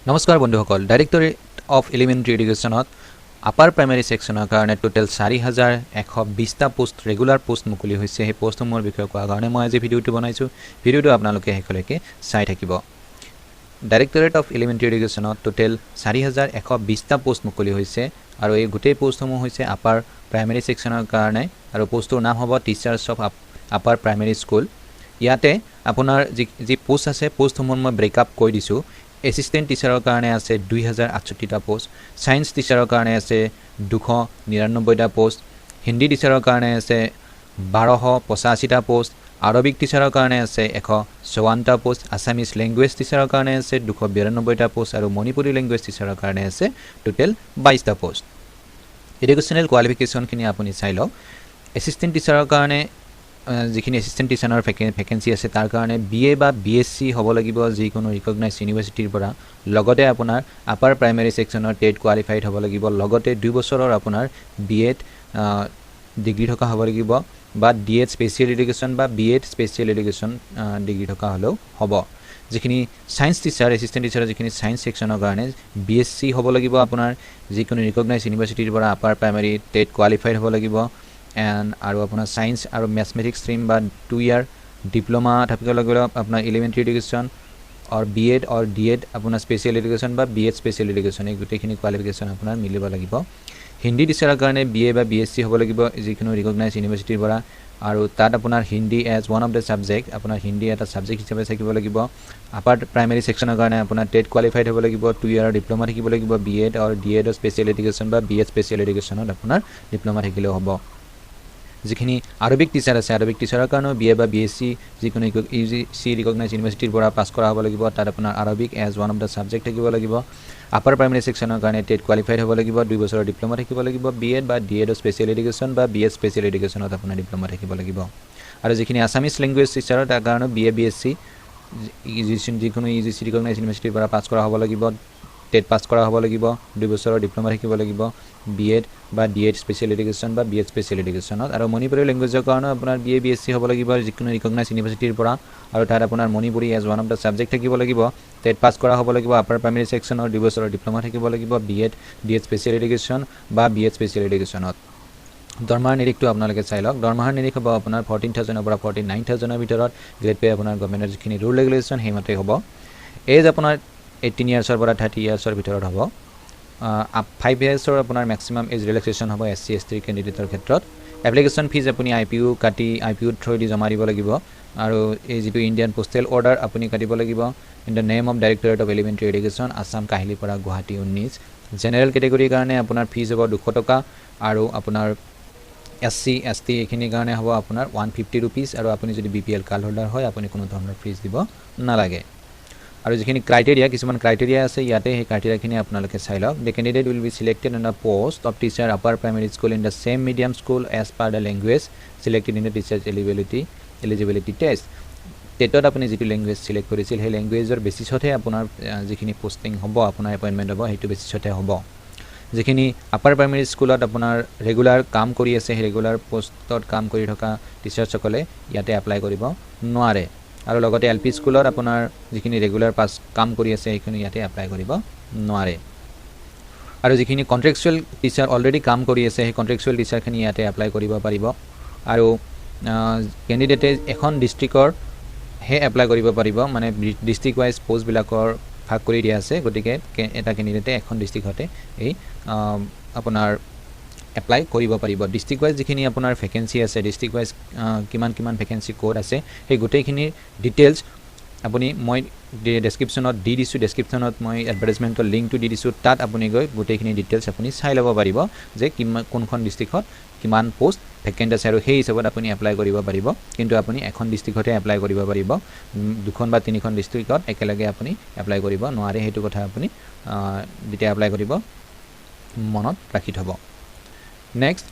নমস্কাৰ বন্ধুসকল directorate of elementary এডুকেশ্যনত আপাৰ প্ৰাইমেৰী ছেকশ্যনৰ কাৰণে টোটেল 4120টা পোষ্ট ৰেগুলাৰ পোষ্ট মুকলি হৈছে সেই পোষ্টসমূহৰ বিষয়ে কোৱাৰ কাৰণে মই আজি ভিডিঅ'টো বনাইছোঁ ভিডিঅ'টো আপোনালোকে শেষলৈকে চাই থাকিব ডাইৰেক্টৰেট অফ এলিমেণ্টাৰী এডুকেশ্যনত টোটেল 4120টা পোষ্ট মুকলি হৈছে আৰু এই গোটেই পোষ্টসমূহ হৈছে আপাৰ প্ৰাইমেৰী ছেকশ্যনৰ কাৰণে আৰু পোষ্টৰ নাম হ'ব teachers of upper primary school ইয়াতে আপোনাৰ যি পোষ্ট আছে পোষ্টসমূহ মই ব্ৰেকআপ কৰি দিছোঁ এসিস্টেন্ট টিচাৰৰ কাৰণে আছে 2068টা পোষ্ট সায়েন্স টিচাৰৰ কাৰণে আছে 299টা পোষ্ট হিন্দী টিচাৰৰ কাৰণে আছে 1285টা পোষ্ট আৰবিক টিচাৰৰ কাৰণে আছে 154টা পোষ্ট আসামিজ ল্যাঙ্গুৱেজ টিচাৰৰ কাৰণে আছে 292টা পোষ্ট আৰু মণিপুৰী ল্যাঙ্গুৱেজ টিচাৰৰ কাৰণে আছে টোটেল 22টা পোষ্ট এডুকেশ্যনেল কোৱালিফিকেশ্যন খিনি আপুনি চাই লওক এসিস্টেন্ট টিচাৰৰ কাৰণে যিখিনি এসিস্টেন্ট টিচাৰৰ ভ্যাকেন্সি আছে তাৰ কাৰণে বিএ বা বিএসসি হ'ব লাগিব যিকোনো ৰিকগনাইজ ইউনিভাৰ্সিটিৰ পৰা লগতে আপোনাৰ আপাৰ প্ৰাইমেৰী সেকশনৰ টেট কোৱালিফাইড হ'ব লাগিব লগতে 2 বছৰৰ আপোনাৰ বিএড ডিগ্ৰী থকা হ'ব লাগিব বা ডিএড স্পেশাল এডুকেশ্যন বা বিএড স্পেশাল এডুকেশ্যন ডিগ্ৰী থকা হলেও হ'ব যিখিনি সায়েন্স টিচাৰ এসিস্টেন্ট টিচাৰ যিখিনি সায়েন্স সেকশনৰ কাৰণে বিএসসি হ'ব লাগিব আপোনাৰ যিকোনো ৰিকগনাইজ ইউনিভাৰ্সিটিৰ পৰা আপাৰ প্ৰাইমেৰী টেট কোৱালিফাইড হ'ব লাগিব and আৰু আপোনাৰ সায়েন্স আৰু ম্যাথমেটিক্স স্ট্ৰীম বা 2 ইয়াৰ ডিপ্লোমা থাকিব লাগিব আপোনাৰ elementary education or B Ed or D Ed আপোনাৰ স্পেশাল এডুকেশ্যন বা বিএড স্পেশাল এডুকেশ্যন এই গোটেইখিনি কোৱালিফিকেশ্যন আপোনাৰ মিলিব লাগিব হিন্দী টিচাৰৰ কাৰণে বিএ বা বিএসসি হ'ব লাগিব যিকোনো ৰিকগনাইজ ইউনিভাৰ্সিটিৰ পৰা আৰু তাত আপোনাৰ Hindi as one of the subject আপোনাৰ হিন্দী এটা সাবজেক্ট হিচাপে থাকিব লাগিব আপাৰ প্ৰাইমেৰী সেকশনৰ কাৰণে আপোনাৰ টেট কোৱালিফাইড হ'ব লাগিব 2 ইয়াৰ ডিপ্লোমা থাকিব লাগিব B Ed or D Ed special education বা বিএড স্পেশাল এডুকেশ্যনত আপোনাৰ ডিপ্লোমা থাকিলেও হ'ব যিখিনি আৰবিক টিচাৰ আছে আৰবিক টিচাৰৰ কাৰণে বিএ বা বিএসসি যিকোনো ইউজিসি ৰিকগনাইজ ইউনিভাৰ্সিটিৰ পৰা পাছ কৰা হ'ব লাগিব তাত আপোনাৰ Arabic as one of the subject থাকিব লাগিব আপাৰ প্ৰাইমেৰী সেকশনৰ কাৰণে টেট কোৱালিফাইড হ'ব লাগিব 2 বছৰৰ ডিপ্লোমা থাকিব লাগিব বিএড বা ডিএড স্পেশাল এডুকেশ্যন বা বিএড স্পেশাল এডুকেশ্যনত আপোনাৰ ডিপ্লোমা থাকিব লাগিব আৰু যিখিনি আসামিজ ল্যাঙ্গুৱেজ টিচাৰৰ তাৰ কাৰণে বিএ বিএসসি যিকোনো ইউজিসি ৰিকগনাইজ ইউনিভাৰ্সিটিৰ পৰা পাছ কৰা হ'ব লাগিব টেট পাছ কৰা হ'ব লাগিব 2 বছৰৰ ডিপ্লোমা থাকিব লাগিব বিএড বা ডিএড স্পেশাল এডুকেশ্যন বা বিএড স্পেশাল এডুকেশ্যনত আৰু মণিপুৰী ল্যাঙ্গুৱেজৰ কাৰণে আপোনাৰ বিএ বিএসসি হ'ব লাগিব যিকোনো ৰিকগনাইজ ইউনিভাৰ্সিটিৰ পৰা আৰু তাত আপোনাৰ Manipuri as one of the subject থাকিব লাগিব টেট পাছ কৰা হ'ব লাগিব আপাৰ প্ৰাইমেৰী সেকশনৰ 2 বছৰৰ ডিপ্লোমা থাকিব লাগিব বিএড ডিএড স্পেশাল এডুকেশ্যন বা বিএড স্পেশাল এডুকেশ্যনত দৰমহাৰ নিৰিখটো আপোনালোকে চাই লওক দৰমহাৰ নিৰিখ হ'ব আপোনাৰ 14000 ৰ পৰা 49000 ৰ ভিতৰত গ্ৰেড পে আপোনাৰ গভৰ্ণমেণ্টৰ যিখিনি ৰুল ৰেগুলেশ্যন হেমতে হ'ব এজ আপোনাৰ 18 ইয়াৰ্ছৰ পৰা 30 ইয়াৰ্ছৰ ভিতৰত হ'ব 5 ইয়াৰ্ছৰ আপোনাৰ ম্যাক্সিমাম এজ ৰিলেক্সেশ্যন হ'ব এসসি এসটি ক্যান্ডিডেটৰ ক্ষেত্ৰত এপ্লিকেশ্যন ফিজ আপুনি আইপিইউ কাটি আইপিইউ থ্ৰুদি জমা দিব লাগিব আৰু এই যিটো ইণ্ডিয়ান পোষ্টেল অৰ্ডাৰ আপুনি কাটিব লাগিব in the name of directorate of elementary education Assam Kahilipara Guwahati 19 general কেটেগৰীৰ কাৰণে আপোনাৰ ফিজ হ'ব 200 টকা আৰু আপোনাৰ এসসি এসটি এখিনিৰ কাৰণে হ'ব আপোনাৰ 150 रुपीस আৰু আপুনি যদি বিপিএল কাৰ্ড হোল্ডাৰ হয় আপুনি কোনো ধৰণৰ ফিজ দিব নালাগে আৰু যিখিনি ক্ৰাইটেৰিয়া কিছুমান ক্ৰাইটেৰিয়া আছে ইয়াতে সেই ক্ৰাইটেৰিয়াখিনি আপোনালোকে চাই লওক the candidate will be selected on the post of teacher upper primary school in the same medium school as per the language selected in the teachers eligibility test টেটত আপুনি যিটো ল্যাঙ্গুৱেজ সিলেক্ট কৰিছিল সেই ল্যাঙ্গুৱেজৰ বেচিছতহে আপোনাৰ যিখিনি পোষ্টিং হ'ব আপোনাৰ appointment হ'ব সেইটো বেচিছতহে হ'ব যিখিনি আপাৰ প্ৰাইমেৰী স্কুলত আপোনাৰ ৰেগুলাৰ কাম কৰি আছে সেই ৰেগুলাৰ পোষ্টত কাম কৰি থকা টিচাৰসকলে ইয়াতে এপ্লাই কৰিব নোৱাৰে আৰু লগতে এলপি স্কুলত আপোনাৰ যিখিনি ৰেগুলাৰ পাস কাম কৰি আছে সেইখিনি ইয়াতে এপ্লাই কৰিব নোৱাৰে আৰু যিখিনি কন্ট্ৰাকচুৱেল টিচাৰ অলৰেডি কাম কৰি আছে সেই কন্ট্ৰাকচুৱেল টিচাৰখিনি ইয়াতে এপ্লাই কৰিব পাৰিব আৰু ক্যান্ডিডেটে এখন ডিস্ট্ৰিক্টৰ হে এপ্লাই কৰিব পাৰিব মানে ডিস্ট্ৰিক্ট ওয়াইজ পোষ্ট বিলাকৰ ভাগ কৰি দিয়া আছে গতিকে এটা ক্যান্ডিডেটে এখন ডিস্ট্ৰিক্টতে এই আপোনাৰ এপ্লাই কৰিব পাৰিব ডিস্ট্ৰিক্ট ওয়াইজ যিখিনি আপোনাৰ ভ্যাকেন্সি আছে ডিস্ট্ৰিক্ট ওয়াইজ কিমান ভ্যাকেন্সি কোড আছে সেই গোটেইখিনি ডিটেইলছ আপুনি মই ডেসক্ৰিপচনত দি দিছো ডেসক্ৰিপচনত মই এডভাৰটাইজমেন্টৰ লিংকটো দি দিছো তাত আপুনি গৈ গোটেইখিনি ডিটেইলছ আপুনি চাই ল'ব পাৰিব যে কোনখন ডিস্ট্ৰিক্টত কিমান পোষ্ট ভ্যাকেন্ট আছে আৰু সেই হিচাপত আপুনি এপ্লাই কৰিব পাৰিব কিন্তু আপুনি এখন ডিস্ট্ৰিক্টতে এপ্লাই কৰিব পাৰিব দুখন বা তিনিখন ডিস্ট্ৰিক্টত একেলগে আপুনি এপ্লাই কৰিব নোৱাৰে হেতু কথা আপুনি যেতিয়া এপ্লাই কৰিব মনত ৰাখি থব নেক্সট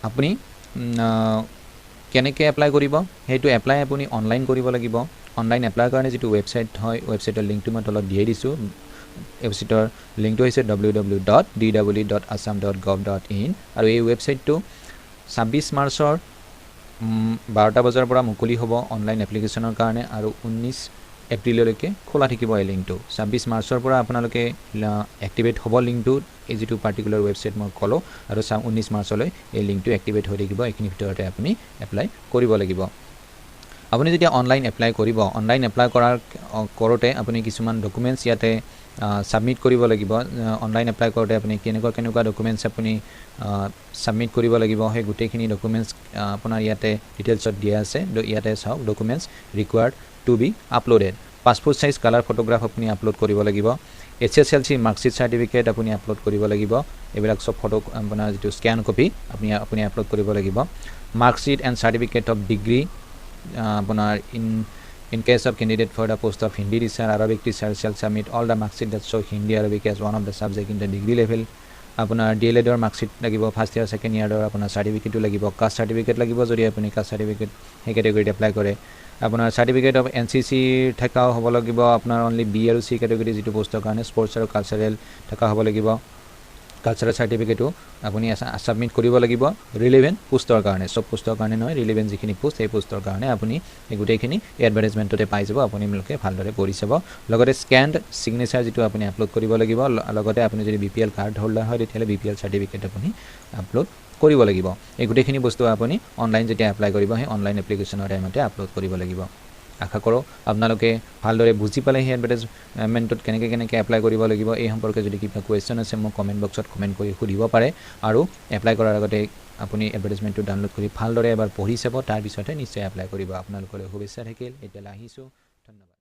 আপুনি কেনেকৈ এপ্লাই কৰিব হেতু এপ্লাই আপুনি অনলাইন কৰিব লাগিব অনলাইন এপ্লাই কাৰণে যেটো ওয়েবসাইট হয় ওয়েবসাইটৰ লিংকটো মই তলত দিয়াই দিছো ওয়েবসাইটৰ লিংকটো হৈছে www.dw.assam.gov.in আৰু এই ওয়েবসাইটটো 26 মাৰ্চৰ 12টা বজাৰ পৰা মুকলি হ'ব অনলাইন এপ্লিকেশ্যনৰ কাৰণে আৰু 19 এপ্ৰিললৈকে খোলা থাকিব এই লিংকটো 26 মাৰ্চৰ পৰা আপোনালোকে এক্টিভেট হ'ব লিংকটো এই যেটো পাৰ্টিকুলাৰ ৱেবছাইট মই কলো আৰু 19 মাৰ্চলৈ এই লিংকটো এক্টিভেট হৈ থাকিব এইখিনি ভিতৰতে আপুনি এপ্লাই কৰিব লাগিব আপুনি যেতিয়া অনলাইন এপ্লাই কৰিব অনলাইন এপ্লাই কৰোতে আপুনি কিছুমান ডকুমেন্টস ইয়াতে সাবমিট কৰিব লাগিব অনলাইন এপ্লাই কৰোতে আপুনি কেনেকুৱা ডকুমেন্টস আপুনি সাবমিট কৰিব লাগিব হে গুটেখিনি ডকুমেন্টস আপোনাৰ ইয়াতে ডিটেইলছত দিয়া আছে ইয়াতে চাওক documents required to be uploaded passport size colour photograph আপুনি আপলোড কৰিব লাগিব HSLC মাৰ্কশিট সাৰ্টিফিকেট আপুনি আপলোড কৰিব লাগিব এবিলাক সব ফটো আপোনাৰ যেটো স্ক্যান কপি আপুনি আপলোড কৰিব লাগিব marksheet and certificate of degree আপোনাৰ in case of candidate for the post of Hindi teacher Arabic teacher shall submit all the marksheet that show Hindi Arabic as one of the subject in the degree level আপোনাৰ DLED or marksheet লাগিব first year second year or আপোনাৰ সাৰ্টিফিকেটও লাগিব caste certificate লাগিব যদি আপুনি caste certificate হে ক্যাটাগৰিত apply কৰে আপোনাৰ সাৰ্টিফিকেট অফ NCC থাকাও হ'ব লাগিব আপোনাৰ অনলি B আৰু C ক্যাটাগৰি যেটো পোষ্টৰ কাৰণে স্পোৰ্টস আৰু কালচাৰেল থাকা হ'ব লাগিব কালচাৰেল সাৰ্টিফিকেটও আপুনি সাবমিট কৰিব লাগিব ৰিলেভেন্ট পোষ্টৰ কাৰণে সব পোষ্টৰ কাৰণে নহয় ৰিলেভেন্ট যিখিনি পোষ্ট এই পোষ্টৰ কাৰণে আপুনি এই গুটেখিনি এডভাৰটাইজমেন্টতে পাই যাব আপুনি মিলকে ভালদৰে পঢ়ি চাব লগতে স্ক্যান্ড সিগনেচাৰ যেটো আপুনি আপলোড কৰিব লাগিব লগতে আপুনি যদি BPL কাৰ্ড হোল্ডাৰ হয় তেতিয়ালে BPL সাৰ্টিফিকেট আপুনি আপলোড কৰিব লাগিব এই গুটেখিনি বস্তু আপুনি অনলাইন যেতিয়া এপ্লাই কৰিব হে অনলাইন এপ্লিকেশনৰ টাইমতে আপলোড কৰিব লাগিব আশা কৰো আপোনালোকে ভালদৰে বুজি পালে হে এডভাৰটাইজমেন্টত কেনেকে এপ্লাই কৰিব লাগিব এই সম্পৰ্কে যদি কিবা কোৱেশ্চন আছে মোক কমেন্ট বক্সত কমেন্ট কৰি সুধিব পাৰে আৰু এপ্লাই কৰাৰ আগতে আপুনি এডভাৰটাইজমেন্টটো ডাউনলোড কৰি ভালদৰে এবাৰ পঢ়ি চাব তাৰ পিছতে নিশ্চয় এপ্লাই কৰিব আপোনালোকৰ শুভেচ্ছা থাকিল এতিয়া আহিছো ধন্যবাদ